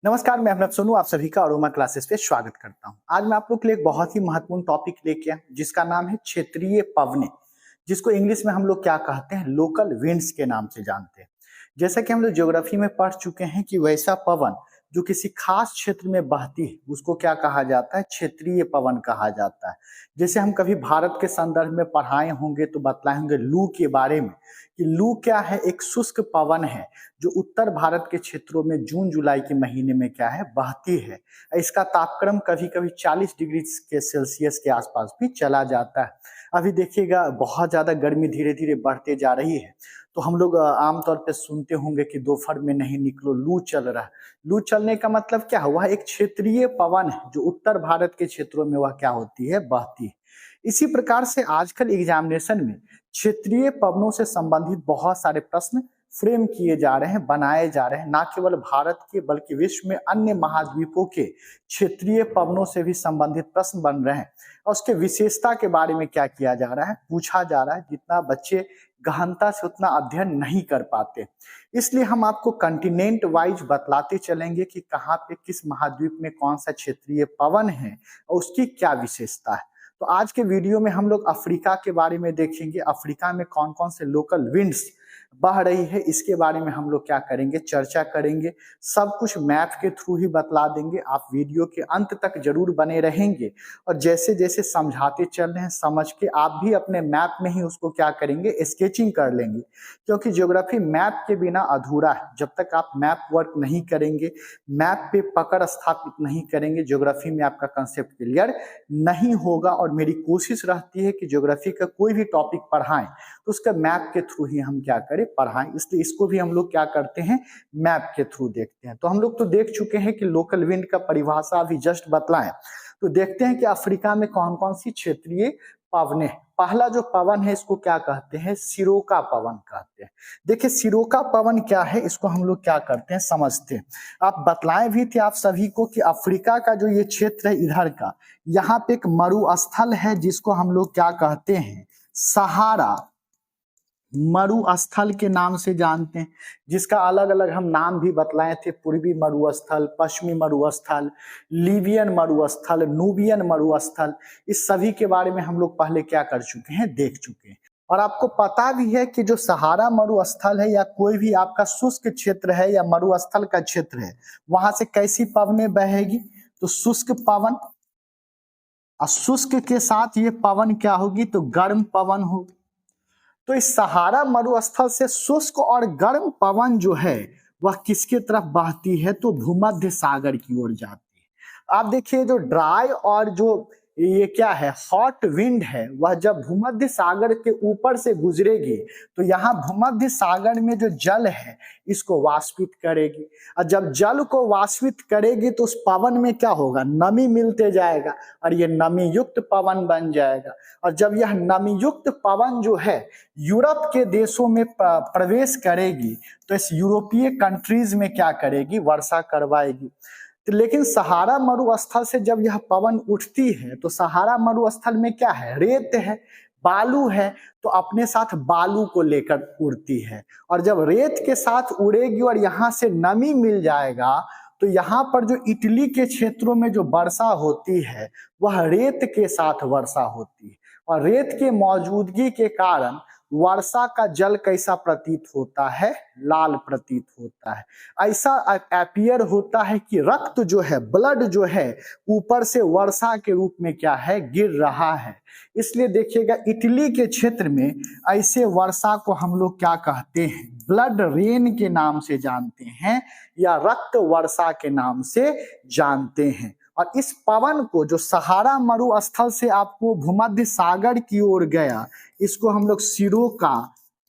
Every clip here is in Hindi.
नमस्कार, मैं अहमद सोनू आप सभी का अरोमा क्लासेस पे स्वागत करता हूं। आज मैं आप लोग के लिए एक बहुत ही महत्वपूर्ण टॉपिक लेके आया जिसका नाम है क्षेत्रीय पवनें, जिसको इंग्लिश में हम लोग क्या कहते हैं, लोकल विंड्स के नाम से जानते हैं। जैसा कि हम लोग ज्योग्राफी में पढ़ चुके हैं कि वैसा पवन जो किसी खास क्षेत्र में बहती है उसको क्या कहा जाता है, क्षेत्रीय पवन कहा जाता है। जैसे हम कभी भारत के संदर्भ में पढ़ाए होंगे तो बतलाए होंगे लू के बारे में कि लू क्या है, एक शुष्क पवन है जो उत्तर भारत के क्षेत्रों में जून जुलाई के महीने में क्या है, बहती है। इसका तापक्रम कभी कभी 40 डिग्री के सेल्सियस के आसपास भी चला जाता है। अभी देखिएगा बहुत ज्यादा गर्मी धीरे धीरे बढ़ते जा रही है, तो हम लोग आमतौर पे सुनते होंगे कि दोपहर में नहीं निकलो, लू चल रहा है। लू चलने का मतलब क्या है, वह एक क्षेत्रीय पवन है जो उत्तर भारत के क्षेत्रों में वह क्या होती है, बहती है। इसी प्रकार से आजकल एग्जामिनेशन में क्षेत्रीय पवनों से संबंधित बहुत सारे प्रश्न फ्रेम किए जा रहे हैं, बनाए जा रहे हैं, ना केवल भारत के बल्कि विश्व में अन्य महाद्वीपों के क्षेत्रीय पवनों से भी संबंधित प्रश्न बन रहे हैं। और उसके विशेषता के बारे में क्या किया जा रहा है, पूछा जा रहा है। जितना बच्चे गहनता से उतना अध्ययन नहीं कर पाते, इसलिए हम आपको कंटिनेंट वाइज बतलाते चलेंगे कि कहाँ पे किस महाद्वीप में कौन सा क्षेत्रीय पवन है और उसकी क्या विशेषता है। तो आज के वीडियो में हम लोग अफ्रीका के बारे में देखेंगे, अफ्रीका में कौन कौन से लोकल विंड्स बह रही है इसके बारे में हम लोग क्या करेंगे, चर्चा करेंगे। सब कुछ मैप के थ्रू ही बतला देंगे। आप वीडियो के अंत तक जरूर बने रहेंगे और जैसे जैसे समझाते चल रहे हैं समझ के आप भी अपने मैप में ही उसको क्या करेंगे, स्केचिंग कर लेंगे। क्योंकि ज्योग्राफी मैप के बिना अधूरा है। जब तक आप मैप वर्क नहीं करेंगे, मैप पे पकड़ स्थापित नहीं करेंगे, ज्योग्राफी में आपका कंसेप्ट क्लियर नहीं होगा। और मेरी कोशिश रहती है कि ज्योग्राफी का कोई भी टॉपिक पढ़ाएं तो उसका मैप के थ्रू ही हम क्या करें, पढ़ाएं। इसलिए इसको भी हम लोग क्या करते हैं, मैप के थ्रू देखते हैं। तो हम लोग तो देख चुके हैं कि लोकल विंड का परिभाषा अभी जस्ट बतलाएं। तो देखते हैं कि अफ्रीका में कौन कौन सी क्षेत्रीय पवने। पहला जो पवन है इसको क्या कहते हैं, सिरोका पवन कहते हैं। देखिए सिरोका पवन क्या है, इसको हम लोग क्या करते हैं, समझते हैं। आप बतलाए भी थे आप सभी को कि अफ्रीका का जो ये क्षेत्र है इधर का, यहाँ पे एक मरुस्थल है जिसको हम लोग क्या कहते हैं, सहारा मरुस्थल के नाम से जानते हैं। जिसका अलग अलग हम नाम भी बतलाए थे, पूर्वी मरुस्थल, पश्चिमी मरुस्थल, लीबियन मरुस्थल, नूबियन मरुस्थल। इस सभी के बारे में हम लोग पहले क्या कर चुके हैं, देख चुके हैं। और आपको पता भी है कि जो सहारा मरुस्थल है या कोई भी आपका शुष्क क्षेत्र है या मरुस्थल का क्षेत्र है, वहां से कैसी पवनें बहेगी, तो शुष्क पवन। और शुष्क के साथ ये पवन क्या होगी, तो गर्म पवन होगी। तो इस सहारा मरुस्थल से शुष्क और गर्म पवन जो है वह किसके तरफ बहती है, तो भूमध्य सागर की ओर जाती है। आप देखिए जो ड्राई और जो ये क्या है, हॉट विंड है, वह जब भूमध्य सागर के ऊपर से गुजरेगी तो यहाँ भूमध्य सागर में जो जल है इसको वाष्पित करेगी। और जब जल को वाष्पित करेगी तो उस पवन में क्या होगा, नमी मिलते जाएगा और ये नमी युक्त पवन बन जाएगा। और जब यह नमी युक्त पवन जो है यूरोप के देशों में प्रवेश करेगी तो इस यूरोपीय कंट्रीज में क्या करेगी, वर्षा करवाएगी। लेकिन सहारा मरुस्थल से जब यह पवन उठती है तो सहारा मरुस्थल में क्या है, रेत है, बालू है, तो अपने साथ बालू को लेकर उड़ती है। और जब रेत के साथ उड़ेगी और यहाँ से नमी मिल जाएगा तो यहाँ पर जो इटली के क्षेत्रों में जो वर्षा होती है वह रेत के साथ वर्षा होती है। और रेत के मौजूदगी के कारण वर्षा का जल कैसा प्रतीत होता है, लाल प्रतीत होता है। ऐसा अपीयर होता है कि रक्त जो है, ब्लड जो है ऊपर से वर्षा के रूप में क्या है, गिर रहा है। इसलिए देखिएगा इटली के क्षेत्र में ऐसे वर्षा को हम लोग क्या कहते हैं, ब्लड रेन के नाम से जानते हैं या रक्त वर्षा के नाम से जानते हैं। और इस पवन को जो सहारा मरुस्थल से आपको भूमध्य सागर की ओर गया, इसको हम लोग सिरोका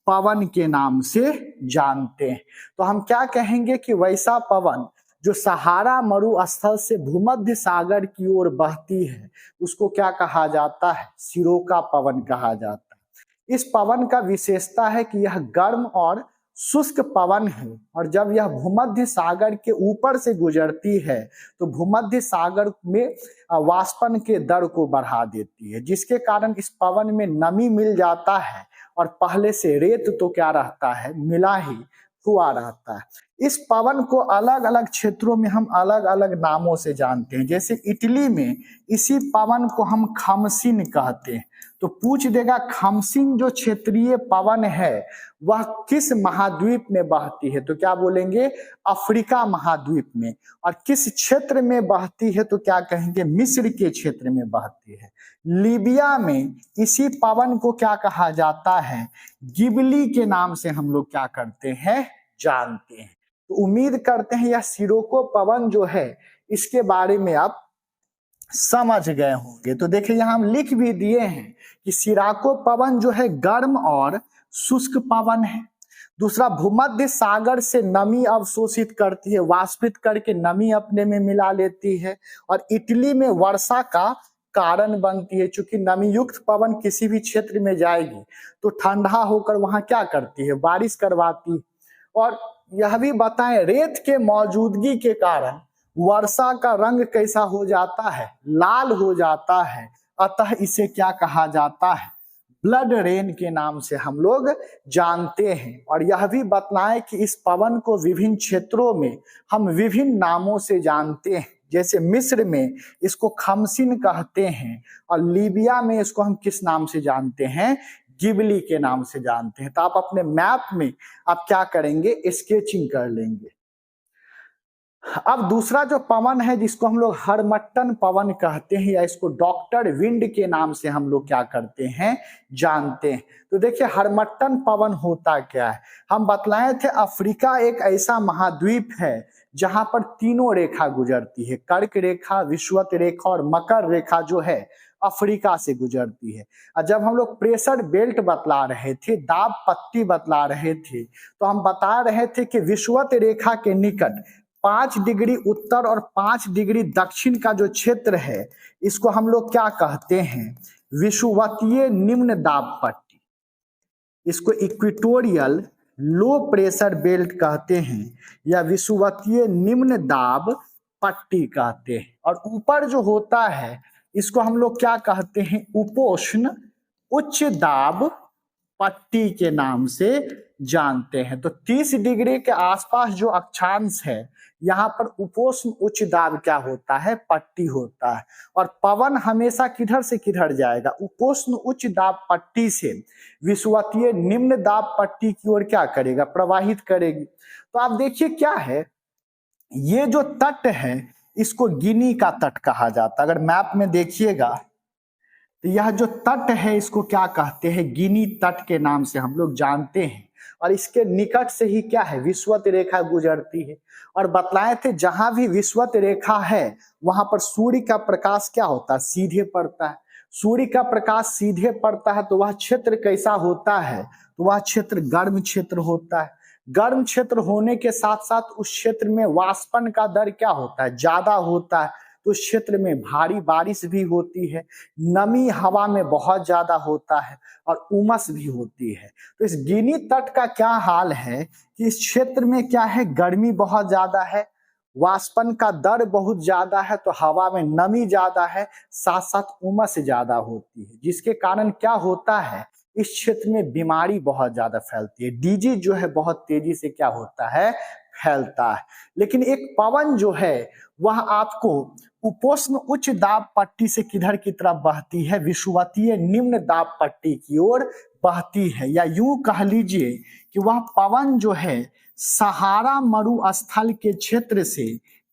पवन के नाम से जानते हैं। तो हम क्या कहेंगे कि वैसा पवन जो सहारा मरुस्थल से भूमध्य सागर की ओर बहती है उसको क्या कहा जाता है, सिरोका पवन कहा जाता है। इस पवन का विशेषता है कि यह गर्म और शुष्क पवन है। और जब यह भूमध्य सागर के ऊपर से गुजरती है तो भूमध्य सागर में वाष्पन के दर को बढ़ा देती है, जिसके कारण इस पवन में नमी मिल जाता है। और पहले से रेत तो क्या रहता है, मिला ही, हुआ रहता है। इस पवन को अलग अलग क्षेत्रों में हम अलग अलग नामों से जानते हैं। जैसे इटली में इसी पवन को हम खमसिन कहते हैं। तो पूछ देगा खमसिन जो क्षेत्रीय पवन है वह किस महाद्वीप में बहती है, तो क्या बोलेंगे अफ्रीका महाद्वीप में। और किस क्षेत्र में बहती है, तो क्या कहेंगे मिस्र के क्षेत्र में बहती है। लीबिया में इसी पवन को क्या कहा जाता है, गिबली के नाम से हम लोग क्या करते हैं, जानते हैं। तो उम्मीद करते हैं यह सिरोको पवन जो है इसके बारे में आप समझ गए होंगे। तो देखिए यहाँ हम लिख भी दिए हैं कि सिराको पवन जो है गर्म और शुष्क पवन है। दूसरा, भूमध्य सागर से नमी अवशोषित करती है, वाष्पित करके नमी अपने में मिला लेती है और इटली में वर्षा का कारण बनती है। चूंकि नमी युक्त पवन किसी भी क्षेत्र में जाएगी तो ठंडा होकर वहां क्या करती है, बारिश करवाती है। और यह भी बताएं रेत के मौजूदगी के कारण वर्षा का रंग कैसा हो जाता है, लाल हो जाता है। अतः इसे क्या कहा जाता है, ब्लड रेन के नाम से हम लोग जानते हैं। और यह भी बतलाएं कि इस पवन को विभिन्न क्षेत्रों में हम विभिन्न नामों से जानते हैं। जैसे मिस्र में इसको खमसिन कहते हैं और लीबिया में इसको हम किस नाम से जानते हैं, गिबली के नाम से जानते हैं। तो आप अपने मैप में आप क्या करेंगे, स्केचिंग कर लेंगे। अब दूसरा जो पवन है जिसको हम लोग हरमट्टन पवन कहते हैं या इसको डॉक्टर विंड के नाम से हम लोग क्या करते हैं, जानते हैं। तो देखिए हरमट्टन पवन होता क्या है, हम बतलाए थे अफ्रीका एक ऐसा महाद्वीप है जहां पर तीनों रेखा गुजरती है, कर्क रेखा, विषुवत रेखा और मकर रेखा जो है अफ्रीका से गुजरती है। और जब हम लोग प्रेशर बेल्ट बतला रहे थे, दाब पट्टी बतला रहे थे, तो हम बता रहे थे कि विषुवत रेखा के निकट 5 डिग्री उत्तर और 5 डिग्री दक्षिण का जो क्षेत्र है इसको हम लोग क्या कहते हैं, विषुवतीय निम्न दाब पट्टी। इसको इक्वेटोरियल लो प्रेशर बेल्ट कहते हैं या विषुवतीय निम्न दाब पट्टी कहते हैं। और ऊपर जो होता है इसको हम लोग क्या कहते हैं, उपोष्ण उच्च दाब पट्टी के नाम से जानते हैं। तो 30 डिग्री के आसपास जो अक्षांश है यहाँ पर उपोष्ण उच्च दाब क्या होता है, पट्टी होता है। और पवन हमेशा किधर से किधर जाएगा, उपोष्ण उच्च दाब पट्टी से विषुवतीय निम्न दाब पट्टी की ओर क्या करेगा, प्रवाहित करेगी। तो आप देखिए क्या है, ये जो तट है इसको गिनी का तट कहा जाता है। अगर मैप में देखिएगा तो यह जो तट है इसको क्या कहते हैं, गिनी तट के नाम से हम लोग जानते हैं। और इसके निकट से ही क्या है, विषुवत रेखा गुजरती है। और बतलाए थे जहां भी विषुवत रेखा है वहां पर सूर्य का प्रकाश क्या होता है, सीधे पड़ता है। सूर्य का प्रकाश सीधे पड़ता है तो वह क्षेत्र कैसा होता है, तो वह क्षेत्र गर्म क्षेत्र होता है। गर्म क्षेत्र होने के साथ साथ उस क्षेत्र में वाष्पन का दर क्या होता है, ज्यादा होता है। तो उस क्षेत्र में भारी बारिश भी होती है, नमी हवा में बहुत ज्यादा होता है और उमस भी होती है। तो इस गिनी तट का क्या हाल है कि इस क्षेत्र में क्या है, गर्मी बहुत ज्यादा है, वाष्पन का दर बहुत ज्यादा है, तो हवा में नमी ज्यादा है, साथ साथ उमस ज्यादा होती है, जिसके कारण क्या होता है, इस क्षेत्र में बीमारी बहुत ज्यादा फैलती है। डिजीज जो है बहुत तेजी से क्या होता है, फैलता है। लेकिन एक पवन जो है वह आपको उपोष्ण उच्च दाब पट्टी से किधर की तरफ बहती है, विषुवतीय निम्न दाब पट्टी की ओर बहती है। या यूं कह लीजिए कि वह पवन जो है सहारा मरुस्थल के क्षेत्र से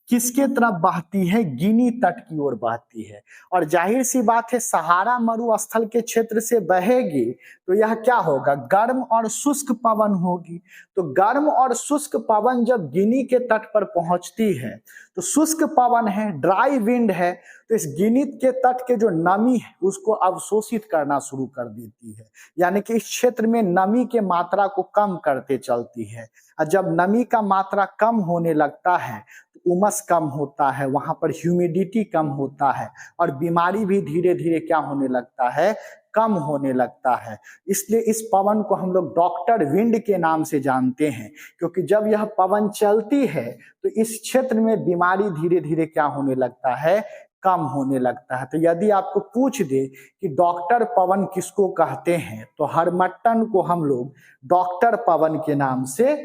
किसके तरफ बहती है, गिनी तट की ओर बहती है। और जाहिर सी बात है सहारा मरुस्थल के क्षेत्र से बहेगी तो यह क्या होगा, गर्म और शुष्क पवन होगी। तो गर्म और शुष्क पवन जब गिनी के तट पर पहुंचती है तो शुष्क पवन है, ड्राई विंड है, तो इस गिनी के तट के जो नमी है उसको अवशोषित करना शुरू कर देती है। यानी कि इस क्षेत्र में नमी के मात्रा को कम करते चलती है। और जब नमी का मात्रा कम होने लगता है तो उमस कम होता है, वहां पर ह्यूमिडिटी कम होता है और बीमारी भी धीरे धीरे क्या होने लगता है, कम होने लगता है। इसलिए इस पवन को हम लोग डॉक्टर विंड के नाम से जानते हैं, क्योंकि जब यह पवन चलती है तो इस क्षेत्र में बीमारी धीरे धीरे क्या होने लगता है, कम होने लगता है। तो यदि आपको पूछ दे कि डॉक्टर पवन किसको कहते हैं तो हरमट्टन को हम लोग डॉक्टर पवन के नाम से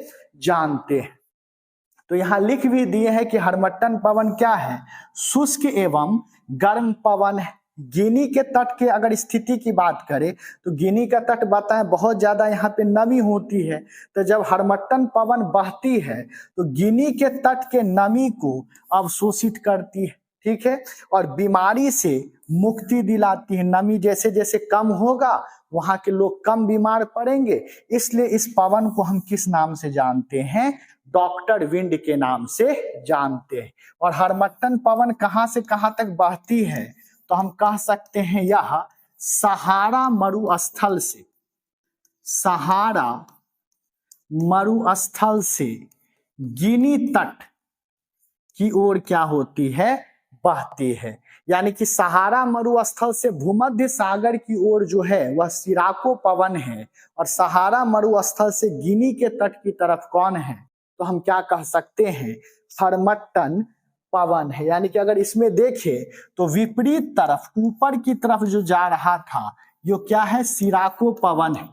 जानते हैं। तो यहाँ लिख भी दिए हैं कि हरमट्टन पवन क्या है, शुष्क एवं गर्म पवन है। गिनी के तट के अगर स्थिति की बात करें तो गिनी का तट बताएं बहुत ज्यादा यहाँ पे नमी होती है, तो जब हरमट्टन पवन बहती है तो गिनी के तट के नमी को अवशोषित करती है, ठीक है, और बीमारी से मुक्ति दिलाती है। नमी जैसे जैसे कम होगा वहां के लोग कम बीमार पड़ेंगे, इसलिए इस पवन को हम किस नाम से जानते हैं, डॉक्टर विंड के नाम से जानते हैं। और हरमट्टन पवन कहां से कहां तक बहती है, तो हम कह सकते हैं यह सहारा मरुस्थल से, सहारा मरुस्थल से गिनी तट की ओर क्या होती है, बहती है। यानी कि सहारा मरुस्थल से भूमध्य सागर की ओर जो है वह सिराको पवन है, और सहारा मरुस्थल से गिनी के तट की तरफ कौन है, तो हम क्या कह सकते हैं, हरमट्टन पवन है। यानी कि अगर इसमें देखें तो विपरीत तरफ ऊपर की तरफ जो जा रहा था यो क्या है, सिराको पवन है,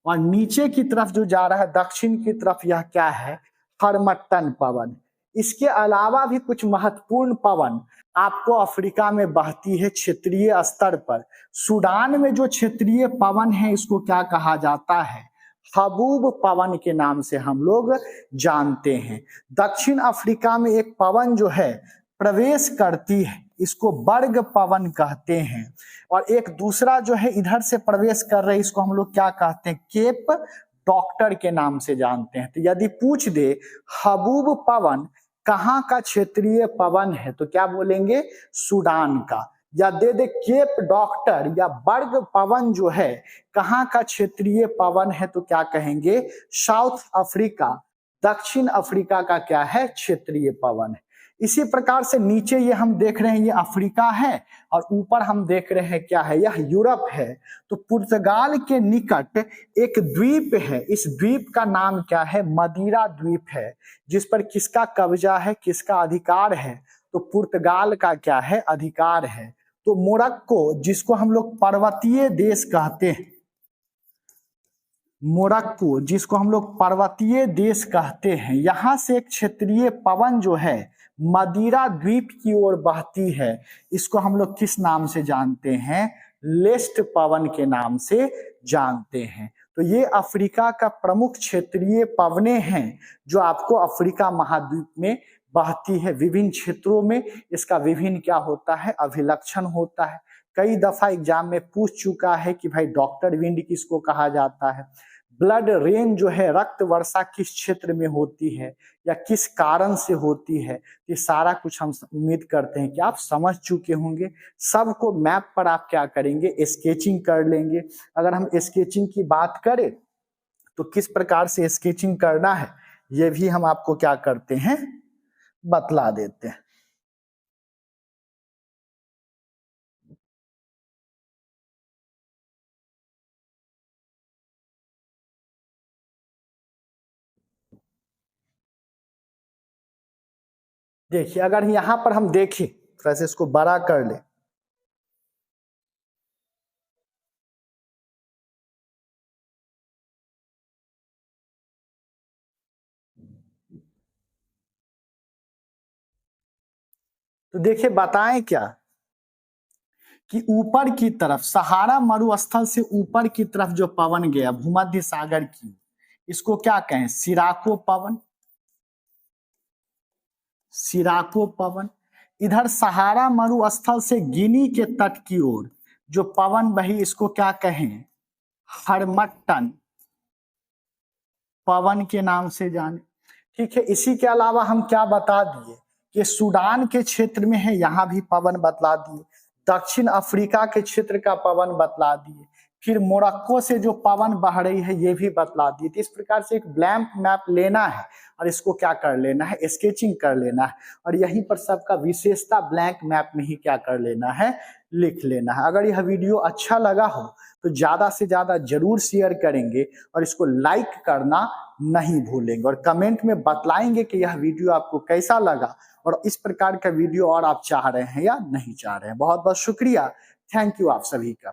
और नीचे की तरफ जो जा रहा है दक्षिण की तरफ यह क्या है, हरमट्टन पवन। इसके अलावा भी कुछ महत्वपूर्ण पवन आपको अफ्रीका में बहती है क्षेत्रीय स्तर पर। सूडान में जो क्षेत्रीय पवन है इसको क्या कहा जाता है, हबूब पवन के नाम से हम लोग जानते हैं। दक्षिण अफ्रीका में एक पवन जो है प्रवेश करती है, इसको बर्ग पवन कहते हैं, और एक दूसरा जो है इधर से प्रवेश कर रहे इसको हम लोग क्या कहते हैं, केप डॉक्टर के नाम से जानते हैं। तो यदि पूछ दे हबूब पवन कहाँ का क्षेत्रीय पवन है तो क्या बोलेंगे, सूडान का। या दे दे केप डॉक्टर या बर्ग पवन जो है कहाँ का क्षेत्रीय पवन है तो क्या कहेंगे, साउथ अफ्रीका, दक्षिण अफ्रीका का क्या है, क्षेत्रीय पवन है। इसी प्रकार से नीचे ये हम देख रहे हैं ये अफ्रीका है, और ऊपर हम देख रहे हैं क्या है, यह यूरोप है। तो पुर्तगाल के निकट एक द्वीप है, इस द्वीप का नाम क्या है, मदीरा द्वीप है, जिस पर किसका कब्जा है, किसका अधिकार है, तो पुर्तगाल का क्या है, अधिकार है। तो मोरक्को जिसको हम लोग पर्वतीय देश कहते हैं, मोरक्को जिसको हम लोग पर्वतीय देश कहते हैं, यहां से एक क्षेत्रीय पवन जो है मदीरा द्वीप की ओर बहती है, इसको हम लोग किस नाम से जानते हैं, लेस्ट पवन के नाम से जानते हैं। तो ये अफ्रीका का प्रमुख क्षेत्रीय पवने हैं जो आपको अफ्रीका महाद्वीप में बहती है। विभिन्न क्षेत्रों में इसका विभिन्न क्या होता है, अभिलक्षण होता है। कई दफा एग्जाम में पूछ चुका है कि भाई डॉक्टर विंड किसको कहा जाता है, ब्लड रेन जो है रक्त वर्षा किस क्षेत्र में होती है या किस कारण से होती है, ये सारा कुछ हम उम्मीद करते हैं कि आप समझ चुके होंगे। सबको मैप पर आप क्या करेंगे, स्केचिंग कर लेंगे। अगर हम स्केचिंग की बात करें तो किस प्रकार से स्केचिंग करना है ये भी हम आपको क्या करते हैं, बतला देते हैं। देखिए अगर यहां पर हम देखें, वैसे इसको बड़ा कर ले, तो देखिए बताएं क्या कि ऊपर की तरफ सहारा मरुस्थल से ऊपर की तरफ जो पवन गया भूमध्य सागर की, इसको क्या कहें, सिराको पवन, सिराको पवन। इधर सहारा मरुस्थल से गिनी के तट की ओर जो पवन बही इसको क्या कहें, हरमट्टन पवन के नाम से जाने, ठीक है। इसी के अलावा हम क्या बता दिए कि सूडान के क्षेत्र में है, यहां भी पवन बतला दिए। दक्षिण अफ्रीका के क्षेत्र का पवन बतला दिए। फिर मोरक्को से जो पवन बह रही है ये भी बतला दिए। तो इस प्रकार से एक ब्लैंक मैप लेना है और इसको क्या कर लेना है, स्केचिंग कर लेना है, और यहीं पर सबका विशेषता ब्लैंक मैप में ही क्या कर लेना है, लिख लेना है। अगर यह वीडियो अच्छा लगा हो तो ज्यादा से ज्यादा जरूर शेयर करेंगे और इसको लाइक करना नहीं भूलेंगे, और कमेंट में बतलाएंगे कि यह वीडियो आपको कैसा लगा और इस प्रकार का वीडियो और आप चाह रहे हैं या नहीं चाह रहे हैं। बहुत बहुत शुक्रिया, थैंक यू आप सभी का।